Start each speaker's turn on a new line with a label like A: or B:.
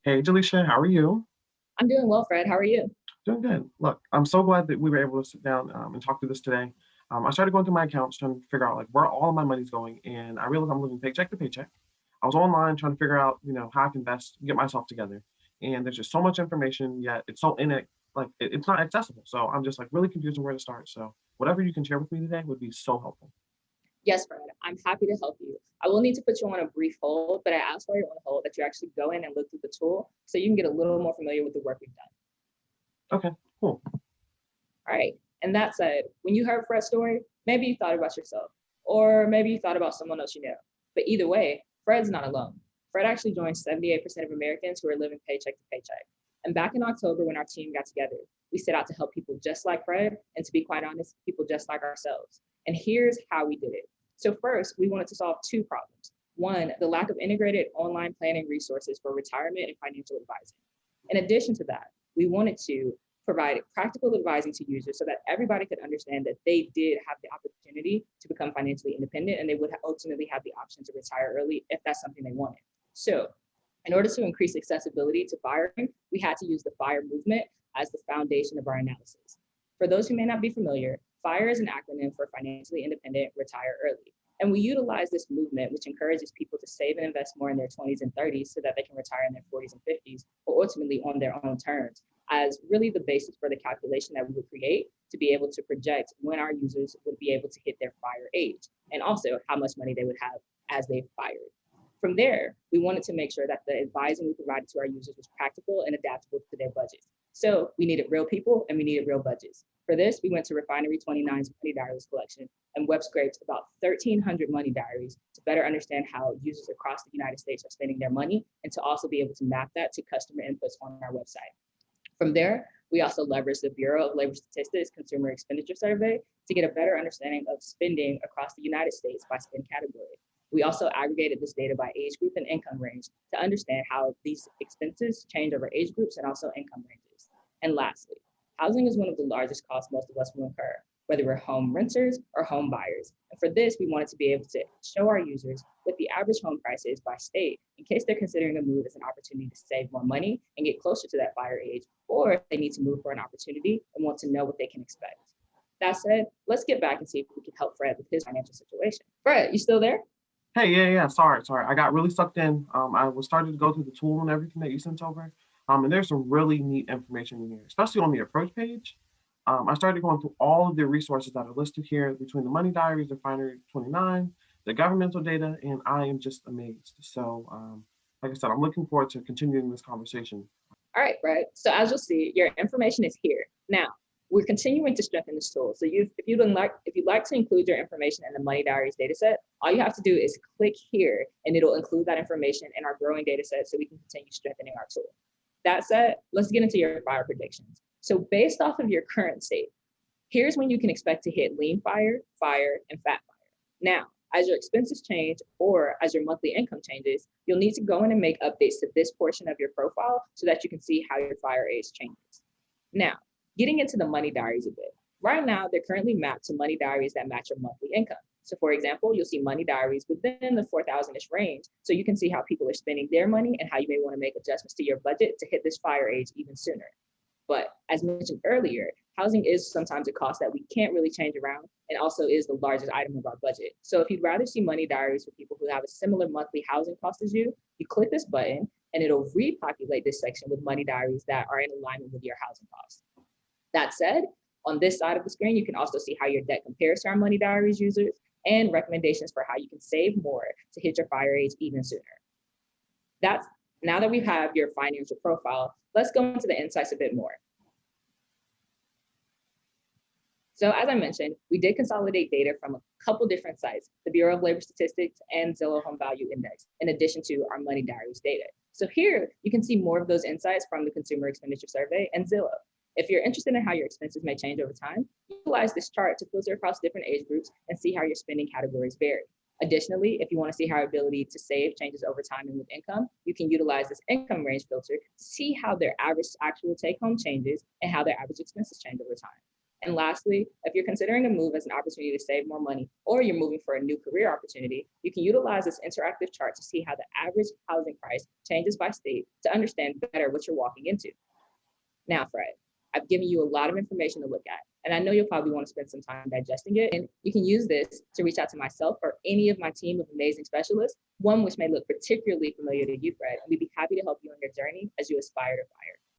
A: Hey, Jelicia, how are you?
B: I'm doing well, Fred. How are you?
A: Doing good. Look, I'm so glad that we were able to sit down and talk through this today. I started going through my accounts trying to figure out like where all of my money's going, and I realized I'm living paycheck to paycheck. I was online trying to figure out, how I can best get myself together. And there's just so much information, yet it's so in it, like it's not accessible. So I'm just like really confused on where to start. So whatever you can share with me today would be so helpful.
B: Yes, Fred. I'm happy to help you. I will need to put you on a brief hold, but I ask while you're on hold that you actually go in and look through the tool so you can get a little more familiar with the work we've done.
A: Okay, cool.
B: All right. And that said, when you heard Fred's story, maybe you thought about yourself, or maybe you thought about someone else you know. But either way, Fred's not alone. Fred actually joins 78% of Americans who are living paycheck to paycheck. And back in October, when our team got together, we set out to help people just like Fred, and to be quite honest, people just like ourselves. And here's how we did it. So, first, we wanted to solve two problems. One, the lack of integrated online planning resources for retirement and financial advising. In addition to that, we wanted to provide practical advising to users so that everybody could understand that they did have the opportunity to become financially independent and they would ultimately have the option to retire early if that's something they wanted. So, in order to increase accessibility to firing, we had to use the FIRE movement as the foundation of our analysis. For those who may not be familiar, FIRE is an acronym for Financially Independent Retire Early. And we utilize this movement, which encourages people to save and invest more in their 20s and 30s so that they can retire in their 40s and 50s, or ultimately on their own terms, as really the basis for the calculation that we would create to be able to project when our users would be able to hit their FIRE age, and also how much money they would have as they fired. From there, we wanted to make sure that the advising we provided to our users was practical and adaptable to their budgets. So we needed real people and we needed real budgets. For this, we went to Refinery 29's Money Diaries collection and web scraped about 1,300 money diaries to better understand how users across the United States are spending their money, and to also be able to map that to customer inputs on our website. From there, we also leveraged the Bureau of Labor Statistics Consumer Expenditure Survey to get a better understanding of spending across the United States by spend category. We also aggregated this data by age group and income range to understand how these expenses change over age groups and also income ranges. And lastly, housing is one of the largest costs most of us will incur, whether we're home renters or home buyers. And for this, we wanted to be able to show our users what the average home price is by state in case they're considering a move as an opportunity to save more money and get closer to that FIRE age, or if they need to move for an opportunity and want to know what they can expect. That said, let's get back and see if we can help Fred with his financial situation. Fred, you still there?
A: Hey, yeah, yeah. Sorry. I got really sucked in. I was starting to go through the tool and everything that you sent over. And there's some really neat information in here, especially on the approach page. I started going through all of the resources that are listed here between the money diaries, the Refinery 29, the governmental data, and I am just amazed. So, like I said, I'm looking forward to continuing this conversation.
B: All right, Fred. So as you'll see, your information is here. Now, we're continuing to strengthen this tool. So if you'd like to include your information in the Money Diaries dataset, all you have to do is click here and it'll include that information in our growing dataset so we can continue strengthening our tool. That said, let's get into your FIRE predictions. So based off of your current state, here's when you can expect to hit lean FIRE, FIRE, and fat FIRE. Now, as your expenses change or as your monthly income changes, you'll need to go in and make updates to this portion of your profile so that you can see how your FIRE age changes. Now, getting into the money diaries a bit. Right now, they're currently mapped to money diaries that match your monthly income. So for example, you'll see money diaries within the 4,000-ish range, so you can see how people are spending their money and how you may want to make adjustments to your budget to hit this FIRE age even sooner. But as mentioned earlier, housing is sometimes a cost that we can't really change around, and also is the largest item of our budget. So if you'd rather see money diaries for people who have a similar monthly housing cost as you click this button and it'll repopulate this section with money diaries that are in alignment with your housing costs. That said, on this side of the screen, you can also see how your debt compares to our money diaries users and recommendations for how you can save more to hit your FIRE age even sooner. That's Now that we have your financial profile, let's go into the insights a bit more. So as I mentioned, we did consolidate data from a couple different sites, the Bureau of Labor Statistics and Zillow Home Value Index, in addition to our money diaries data. So here you can see more of those insights from the Consumer Expenditure Survey and Zillow. If you're interested in how your expenses may change over time, utilize this chart to filter across different age groups and see how your spending categories vary. Additionally, if you want to see how your ability to save changes over time and with income, you can utilize this income range filter to see how their average actual take home changes and how their average expenses change over time. And lastly, if you're considering a move as an opportunity to save more money, or you're moving for a new career opportunity, you can utilize this interactive chart to see how the average housing price changes by state to understand better what you're walking into. Now, Fred, I've given you a lot of information to look at, and I know you'll probably want to spend some time digesting it. And you can use this to reach out to myself or any of my team of amazing specialists, one which may look particularly familiar to you, Fred, and we'd be happy to help you on your journey as you aspire to fire.